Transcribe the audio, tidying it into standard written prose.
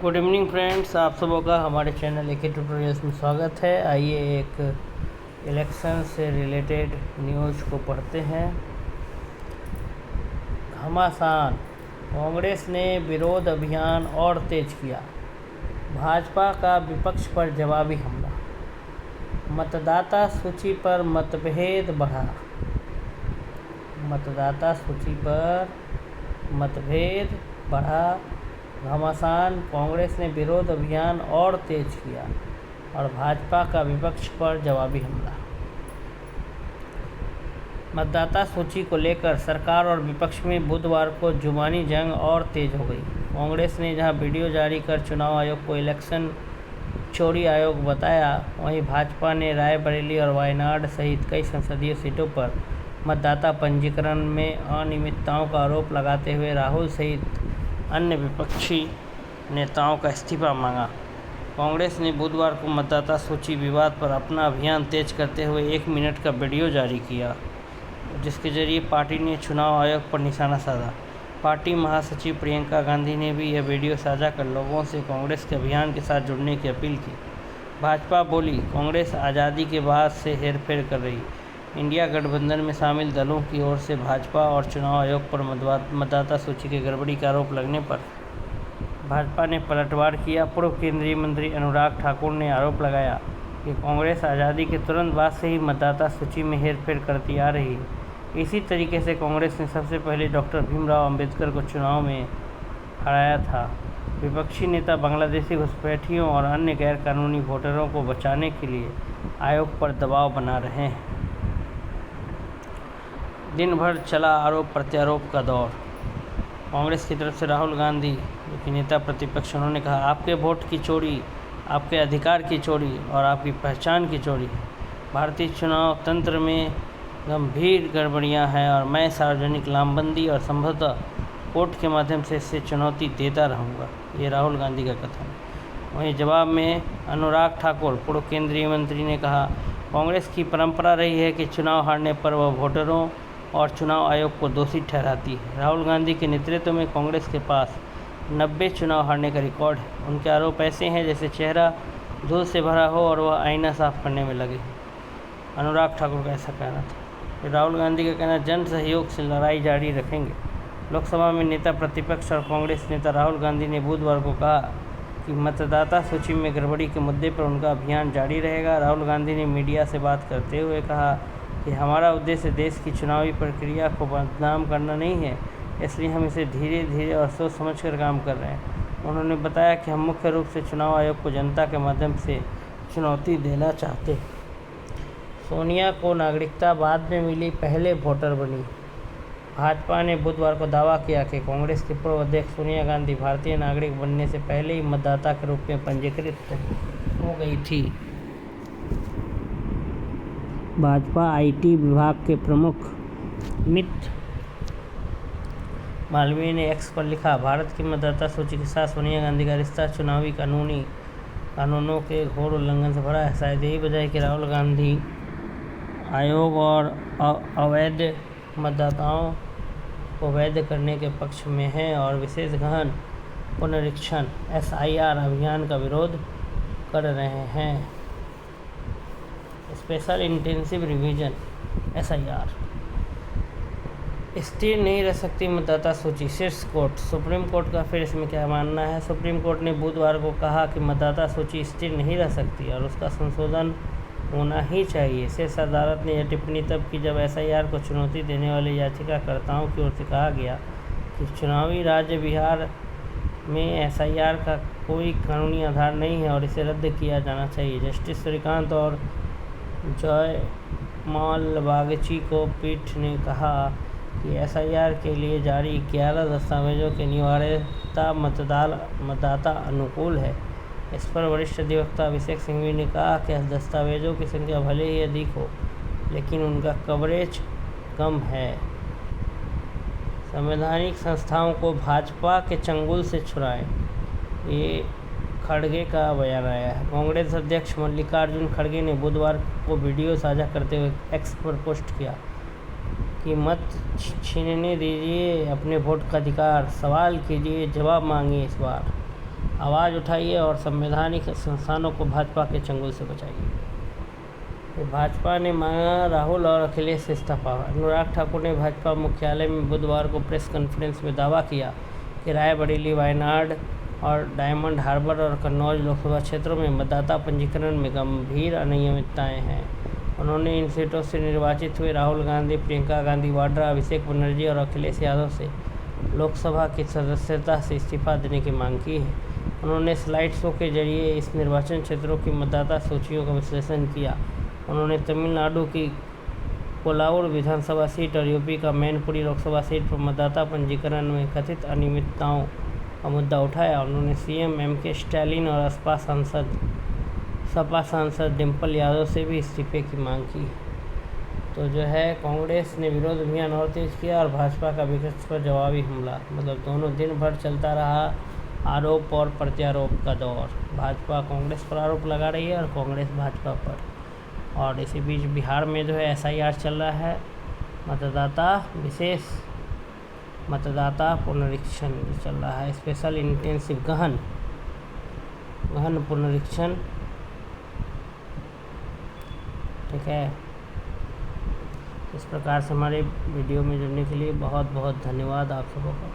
Good evening friends, आप सबों का हमारे चैनल एके ट्यूटोरियल्स में स्वागत है। आइए एक इलेक्शन से रिलेटेड न्यूज़ को पढ़ते हैं। घमासान, कांग्रेस ने विरोध अभियान और तेज किया। भाजपा का विपक्ष पर जवाबी हमला। मतदाता सूची पर मतभेद बढ़ा। मतदाता सूची पर मतभेद बढ़ा। घमासान, कांग्रेस ने विरोध अभियान और तेज किया और भाजपा का विपक्ष पर जवाबी हमला। मतदाता सूची को लेकर सरकार और विपक्ष में बुधवार को जुबानी जंग और तेज हो गई। कांग्रेस ने जहां वीडियो जारी कर चुनाव आयोग को इलेक्शन चोरी आयोग बताया, वहीं भाजपा ने रायबरेली और वायनाड सहित कई संसदीय सीटों पर मतदाता पंजीकरण में अनियमितताओं का आरोप लगाते हुए राहुल सहित अन्य विपक्षी नेताओं का इस्तीफा मांगा। कांग्रेस ने बुधवार को मतदाता सूची विवाद पर अपना अभियान तेज करते हुए 1 मिनट का वीडियो जारी किया, जिसके जरिए पार्टी ने चुनाव आयोग पर निशाना साधा। पार्टी महासचिव प्रियंका गांधी ने भी यह वीडियो साझा कर लोगों से कांग्रेस के अभियान के साथ जुड़ने की अपील की। भाजपा बोली, कांग्रेस आज़ादी के बाद से हेरफेर कर रही। इंडिया गठबंधन में शामिल दलों की ओर से भाजपा और चुनाव आयोग पर मतदाता सूची की गड़बड़ी का आरोप लगने पर भाजपा ने पलटवार किया। पूर्व केंद्रीय मंत्री अनुराग ठाकुर ने आरोप लगाया कि कांग्रेस आज़ादी के तुरंत बाद से ही मतदाता सूची में हेरफेर करती आ रही है। इसी तरीके से कांग्रेस ने सबसे पहले डॉक्टर भीमराव अंबेडकर को चुनाव में हराया था। विपक्षी नेता बांग्लादेशी घुसपैठियों और अन्य गैरकानूनी वोटरों को बचाने के लिए आयोग पर दबाव बना रहे हैं। दिन भर चला आरोप प्रत्यारोप का दौर। कांग्रेस की तरफ से राहुल गांधी, जो कि नेता प्रतिपक्ष, उन्होंने कहा, आपके वोट की चोरी, आपके अधिकार की चोरी और आपकी पहचान की चोरी। भारतीय चुनाव तंत्र में गंभीर गड़बड़ियां हैं और मैं सार्वजनिक लामबंदी और संभवतः कोर्ट के माध्यम से इससे चुनौती देता रहूँगा। ये राहुल गांधी का कथन है। वहीं जवाब में अनुराग ठाकुर, पूर्व केंद्रीय मंत्री, ने कहा, कांग्रेस की परंपरा रही है कि चुनाव हारने पर वह वोटरों और चुनाव आयोग को दोषी ठहराती है। राहुल गांधी के नेतृत्व में कांग्रेस के पास 90 चुनाव हारने का रिकॉर्ड है। उनके आरोप ऐसे हैं जैसे चेहरा धूल से भरा हो और वह आईना साफ करने में लगे। अनुराग ठाकुर का ऐसा कहना था। राहुल गांधी का कहना, जन सहयोग से लड़ाई जारी रखेंगे। लोकसभा में नेता प्रतिपक्ष और कांग्रेस नेता राहुल गांधी ने बुधवार को कहा कि मतदाता सूची में गड़बड़ी के मुद्दे पर उनका अभियान जारी रहेगा। राहुल गांधी ने मीडिया से बात करते हुए कहा कि हमारा उद्देश्य देश की चुनावी प्रक्रिया को बदनाम करना नहीं है, इसलिए हम इसे धीरे धीरे और सोच समझकर काम कर रहे हैं। उन्होंने बताया कि हम मुख्य रूप से चुनाव आयोग को जनता के माध्यम से चुनौती देना चाहते हैं। सोनिया को नागरिकता बाद में मिली, पहले वोटर बनी। भाजपा ने बुधवार को दावा किया कि कांग्रेस की पूर्व अध्यक्ष सोनिया गांधी भारतीय नागरिक बनने से पहले ही मतदाता के रूप में पंजीकृत हो गई थी। भाजपा आईटी विभाग के प्रमुख अमित मालवीय ने एक्स पर लिखा, भारत की मतदाता सूची के साथ सोनिया गांधी का रिश्ता चुनावी कानूनों के घोर उल्लंघन से भरा है। शायद यही वजह है कि राहुल गांधी आयोग और अवैध मतदाताओं को वैध करने के पक्ष में हैं और विशेष गहन पुनरीक्षण SIR अभियान का विरोध कर रहे हैं। Special intensive revision SIR। स्थिर नहीं रह सकती मतदाता सूची, शीर्ष कोर्ट। सुप्रीम कोर्ट का फिर इसमें क्या मानना है? सुप्रीम कोर्ट ने बुधवार को कहा कि मतदाता सूची स्थिर नहीं रह सकती और उसका संशोधन होना ही चाहिए। शीर्ष अदालत ने यह टिप्पणी तब की जब SIR को चुनौती देने वाले याचिकाकर्ताओं की ओर से कहा गया कि चुनावी राज्य बिहार में SIR का कोई कानूनी आधार नहीं है और इसे रद्द किया जाना चाहिए। जस्टिस सूर्यकांत और जयमाल बागची को पीठ ने कहा कि SIR के लिए जारी 11 दस्तावेजों की अनिवार्यता मतदाता अनुकूल है। इस पर वरिष्ठ अधिवक्ता अभिषेक सिंघवी ने कहा कि दस्तावेजों की संख्या भले ही अधिक हो, लेकिन उनका कवरेज कम है। संवैधानिक संस्थाओं को भाजपा के चंगुल से छुड़ाएं, ये खड़गे का बयान आया है। कांग्रेस अध्यक्ष मल्लिकार्जुन खड़गे ने बुधवार को वीडियो साझा करते हुए एक्स पर पोस्ट किया कि मत छीनने दीजिए अपने वोट का अधिकार, सवाल कीजिए, जवाब मांगिए। इस बार आवाज़ उठाइए और संवैधानिक संस्थानों को भाजपा के चंगुल से बचाइए। तो भाजपा ने मांगा राहुल और अखिलेश से इस्तीफा। अनुराग ठाकुर ने भाजपा मुख्यालय में बुधवार को प्रेस कॉन्फ्रेंस में दावा किया कि रायबरेली, वायनाड और डायमंड हार्बर और कन्नौज लोकसभा क्षेत्रों में मतदाता पंजीकरण में गंभीर अनियमितताएं हैं। उन्होंने इन सीटों से निर्वाचित हुए राहुल गांधी, प्रियंका गांधी वाड्रा, अभिषेक बनर्जी और अखिलेश यादव से लोकसभा की सदस्यता से इस्तीफा देने की मांग की है। उन्होंने स्लाइड शो के जरिए इस निर्वाचन क्षेत्रों की मतदाता सूचियों का विश्लेषण किया। उन्होंने तमिलनाडु की कोलाउर विधानसभा सीट और यूपी का मैनपुरी लोकसभा सीट पर मतदाता पंजीकरण में कथित अनियमितताओं का मुद्दा उठाया। उन्होंने सीएम एमके स्टालिन और सपा सांसद डिम्पल यादव से भी इस्तीफे की मांग की। तो जो है कांग्रेस ने विरोध अभियान और तेज किया और भाजपा का विपक्ष पर जवाबी हमला, मतलब दोनों दिन भर चलता रहा आरोप और प्रत्यारोप का दौर। भाजपा कांग्रेस पर आरोप लगा रही है और कांग्रेस भाजपा पर। और इसी बीच बिहार में जो है एसआईआर चल रहा है, विशेष मतदाता पुनरीक्षण चल रहा है, स्पेशल इंटेंसिव गहन पुनरीक्षण। ठीक है, इस प्रकार से हमारे वीडियो में जुड़ने के लिए बहुत बहुत धन्यवाद आप सबों का।